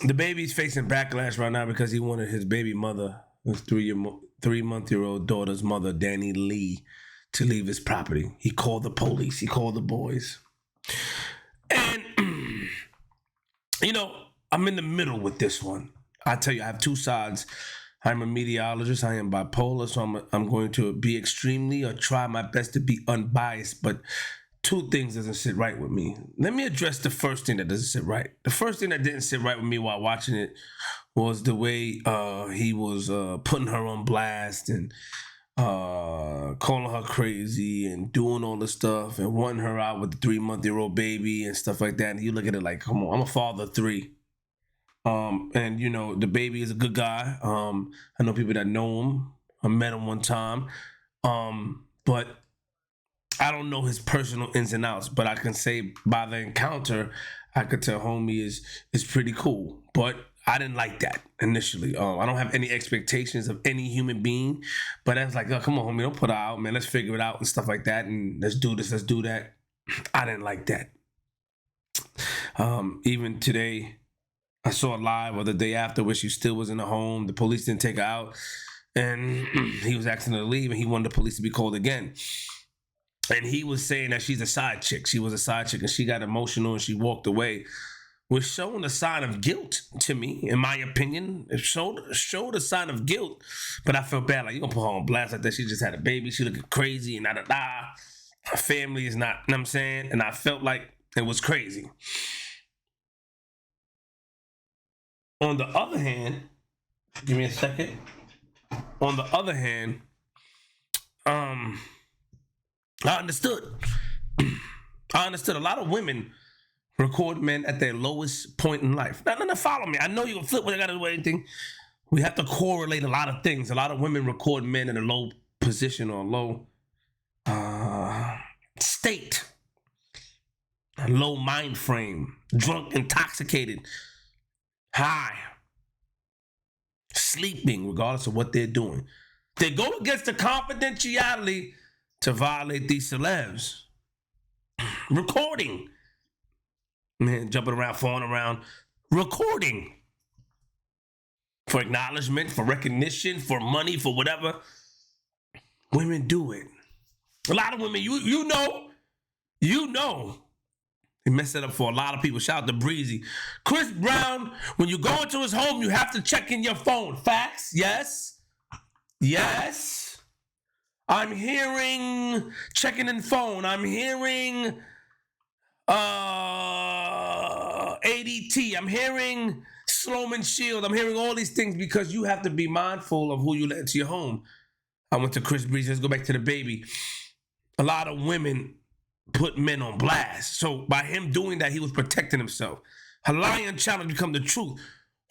The baby's facing backlash right now because he wanted his baby mother, his 3-month-old daughter's mother, Danileigh, to leave his property. He called the police. He called the boys. And, I'm in the middle with this one. I tell you, I have two sides. I'm a meteorologist. I am bipolar, so I'm going to be extremely or try my best to be unbiased, but two things doesn't sit right with me. Let me address the first thing that doesn't sit right. The first thing that didn't sit right with me while watching it was the way he was putting her on blast and calling her crazy and doing all this stuff and wanting her out with the 3-month-old baby and stuff like that. And you look at it like, come on, I'm a father of 3. And the baby is a good guy. I know people that know him. I met him one time. But I don't know his personal ins and outs, but I can say by the encounter, I could tell homie is pretty cool. But I didn't like that initially. I don't have any expectations of any human being, but I was like, oh, come on, homie, don't put her out, man. Let's figure it out and stuff like that, and let's do this, let's do that. I didn't like that. Even today, I saw a live or the day after where she still was in the home. The police didn't take her out, and he was asking her to leave, and he wanted the police to be called again. And he was saying that she's a side chick. She was a side chick, and she got emotional, and she walked away. Was showing a sign of guilt to me, in my opinion. It showed a sign of guilt, but I felt bad. Like, you gonna put her on blast like that? She just had a baby. She looking crazy and da-da-da. Her family is not, you know what I'm saying? And I felt like it was crazy. On the other hand, give me a second. On the other hand, I understood. I understood a lot of women record men at their lowest point in life. Now, follow me. I know you're gonna flip when I gotta do anything. We have to correlate a lot of things. A lot of women record men in a low position or low state, a low mind frame, drunk, intoxicated, high, sleeping, regardless of what they're doing. They go against the confidentiality to violate these celebs. Recording. Man, jumping around, falling around, recording. For acknowledgement, for recognition, for money, for whatever. Women do it. A lot of women, you know, they mess it up for a lot of people. Shout out to Breezy. Chris Brown, when you go into his home, you have to check in your phone. Facts? Yes. Yes. I'm hearing checking in phone. I'm hearing ADT. I'm hearing Sloman Shield. I'm hearing all these things because you have to be mindful of who you let into your home. I went to Chris Breezy. Let's go back to the baby. A lot of women put men on blast. So by him doing that, he was protecting himself. A lion challenge become the truth.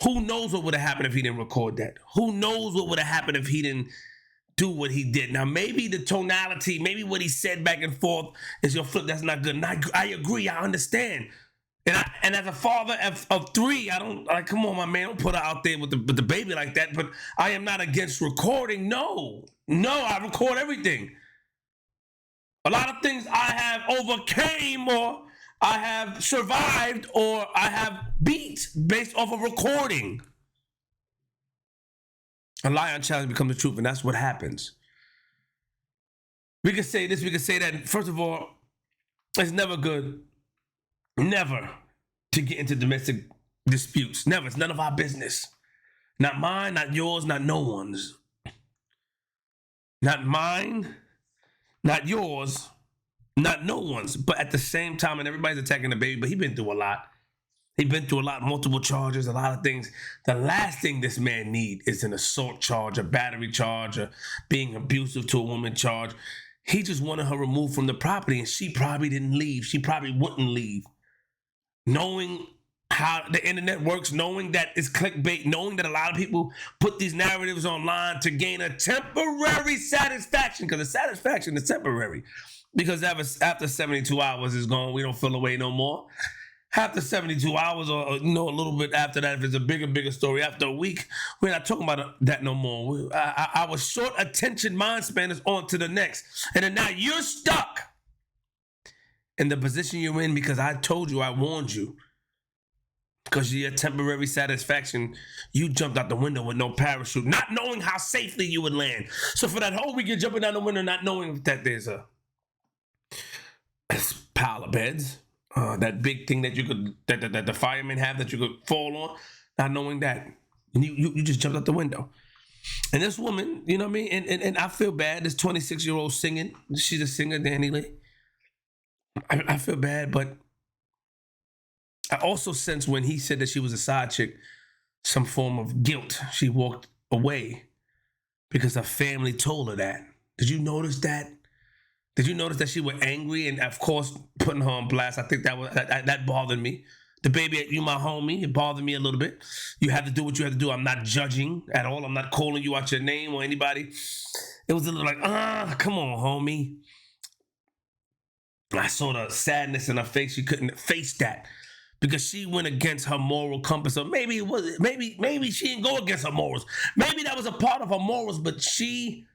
Who knows what would have happened if he didn't record that? Who knows what would have happened if he didn't do what he did? Now, maybe the tonality, maybe what he said back and forth is your flip. That's not good. And I agree. I understand. And as a father of 3, I don't, like, come on, my man, don't put her out there with the baby like that. But I am not against recording. No, I record everything. A lot of things I have overcame or I have survived or I have beat based off of recording. A lie on challenge becomes the truth, and that's what happens. We can say this, we can say that. First of all, it's never good, never, to get into domestic disputes. Never. It's none of our business. Not mine, not yours, not no one's. Not mine, not yours, not no one's. But at the same time, and everybody's attacking the baby, but he's been through a lot. He's been through a lot, multiple charges, a lot of things. The last thing this man need is an assault charge, a battery charge, a being abusive to a woman charge. He just wanted her removed from the property, and she probably didn't leave. She probably wouldn't leave. Knowing how the internet works, knowing that it's clickbait, knowing that a lot of people put these narratives online to gain a temporary satisfaction, because the satisfaction is temporary. Because after 72 hours is gone, we don't feel away no more. After 72 hours or a little bit after that, if it's a bigger story, after a week, we're not talking about that no more. Our short attention mind span is on to the next. And then now you're stuck in the position you're in because I told you, I warned you. Because of your temporary satisfaction, you jumped out the window with no parachute, not knowing how safely you would land. So for that whole week, you're jumping down the window, not knowing that there's a pile of beds, that big thing that you could that the firemen have that you could fall on, not knowing that, and you just jumped out the window. And this woman, you know what I mean, and I feel bad. This 26-year-old singing, she's a singer, Danileigh. I feel bad, but I also sense when he said that she was a side chick, some form of guilt. She walked away because her family told her that. Did you notice that? Did you notice that she was angry and, of course, putting her on blast? I think that bothered me. The baby, you my homie, it bothered me a little bit. You have to do what you have to do. I'm not judging at all. I'm not calling you out your name or anybody. It was a little like, come on, homie. I saw the sadness in her face. She couldn't face that because she went against her moral compass. Or maybe it was maybe she didn't go against her morals. Maybe that was a part of her morals, but she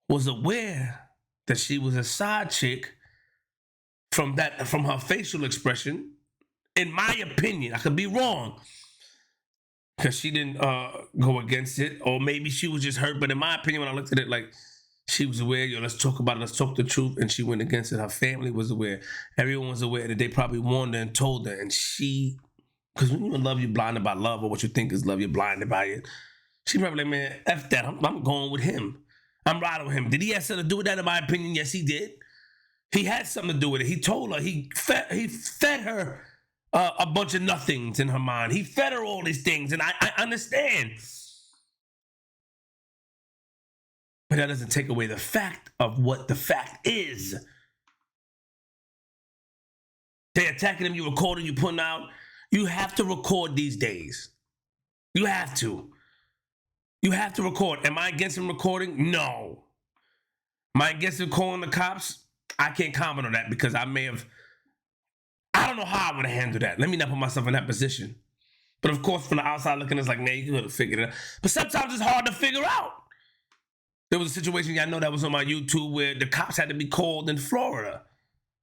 was aware that she was a side chick from her facial expression. In my opinion, I could be wrong because she didn't go against it, or maybe she was just hurt. But in my opinion, when I looked at it, like, she was aware, let's talk about it, let's talk the truth, and she went against it. Her family was aware. Everyone was aware that they probably warned her and told her, and she, because when you're in love, you're blinded by love, or what you think is love, you're blinded by it. She probably like, man, F that, I'm going with him. I'm riding with him. Did he have something to do with that? In my opinion, yes, he did. He had something to do with it. He told her, he fed her a bunch of nothings in her mind. He fed her all these things, and I understand. But that doesn't take away the fact of what the fact is. They're attacking him, you recording, you putting out. You have to record these days. You have to. You have to record. Am I against him recording? No. Am I against him calling the cops? I can't comment on that because I don't know how I would have handled that. Let me not put myself in that position. But of course, from the outside looking, it's like, man, you could have figured it out. But sometimes it's hard to figure out. There was a situation, I know that was on my YouTube, where the cops had to be called in Florida.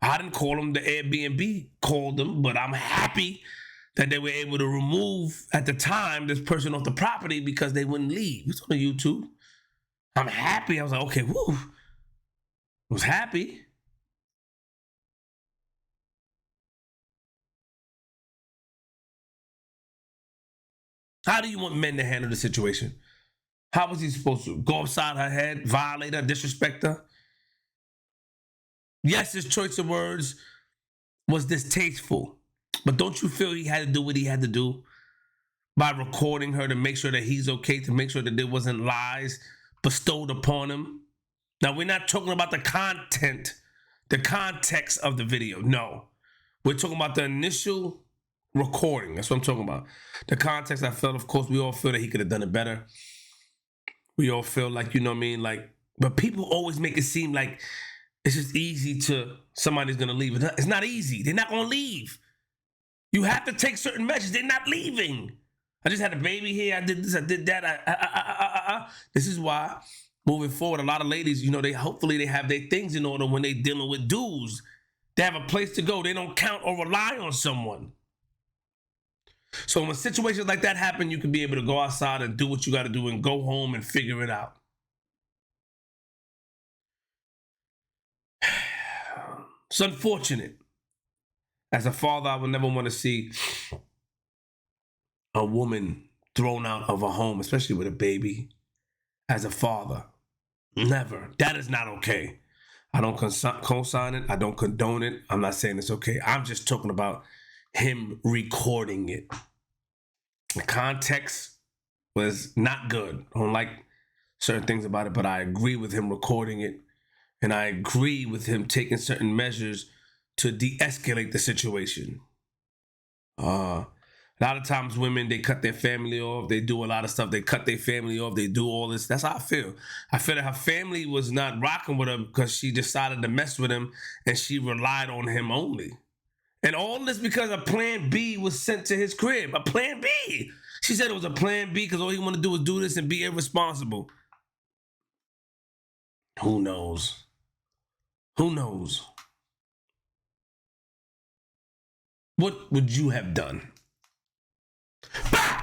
I didn't call them, the Airbnb called them, but I'm happy that they were able to remove, at the time, this person off the property because they wouldn't leave. It's on YouTube. I'm happy. I was like, okay, woo. I was happy. How do you want men to handle the situation? How was he supposed to go upside her head, violate her, disrespect her? Yes, his choice of words was distasteful, but don't you feel he had to do what he had to do by recording her to make sure that he's okay, to make sure that there wasn't lies bestowed upon him? Now, we're not talking about the content, the context of the video. No, we're talking about the initial recording. That's what I'm talking about. The context, I felt, of course, we all feel that he could have done it better. We all feel like, you know what I mean? Like, but people always make it seem like it's just easy to, somebody's going to leave. It's not easy. They're not going to leave. You have to take certain measures. They're not leaving. I just had a baby here. I did this. I did that. This is why, moving forward, a lot of ladies, you know, hopefully they have their things in order when they dealing with dudes. They have a place to go. They don't count or rely on someone. So when situations like that happen, you can be able to go outside and do what you got to do and go home and figure it out. It's unfortunate. As a father, I would never want to see a woman thrown out of a home, especially with a baby. As a father, never. That is not okay. I don't co-sign it. I don't condone it. I'm not saying it's okay. I'm just talking about him recording it. The context was not good. I don't like certain things about it, but I agree with him recording it. And I agree with him taking certain measures to de-escalate the situation. A lot of times women, they cut their family off. They do a lot of stuff. They cut their family off. They do all this. That's how I feel. I feel that her family was not rocking with her because she decided to mess with him and she relied on him only. And all this because a plan B was sent to his crib. A plan B. She said it was a plan B because all he wanted to do was do this and be irresponsible. Who knows? Who knows? What would you have done? Bah!